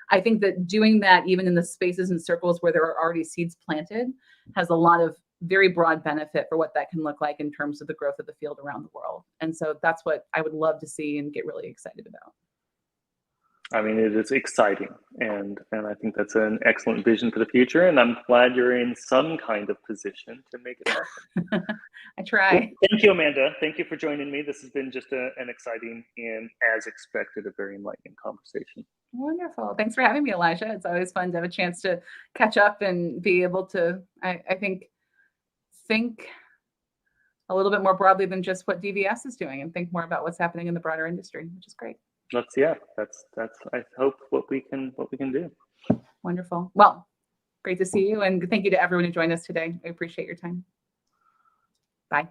I think that doing that, even in the spaces and circles where there are already seeds planted, has a lot of very broad benefit for what that can look like in terms of the growth of the field around the world. And so that's what I would love to see and get really excited about. I mean, it is exciting, and I think that's an excellent vision for the future, and I'm glad you're in some kind of position to make it happen. I try. Well, thank you, Amanda. Thank you for joining me. This has been just an exciting and, as expected, a very enlightening conversation. Wonderful. Thanks for having me, Elijah. It's always fun to have a chance to catch up and be able to, I think a little bit more broadly than just what DVS is doing and think more about what's happening in the broader industry, which is great. That's I hope what we can do. Wonderful. Well, great to see you, and thank you to everyone who joined us today. I appreciate your time. Bye.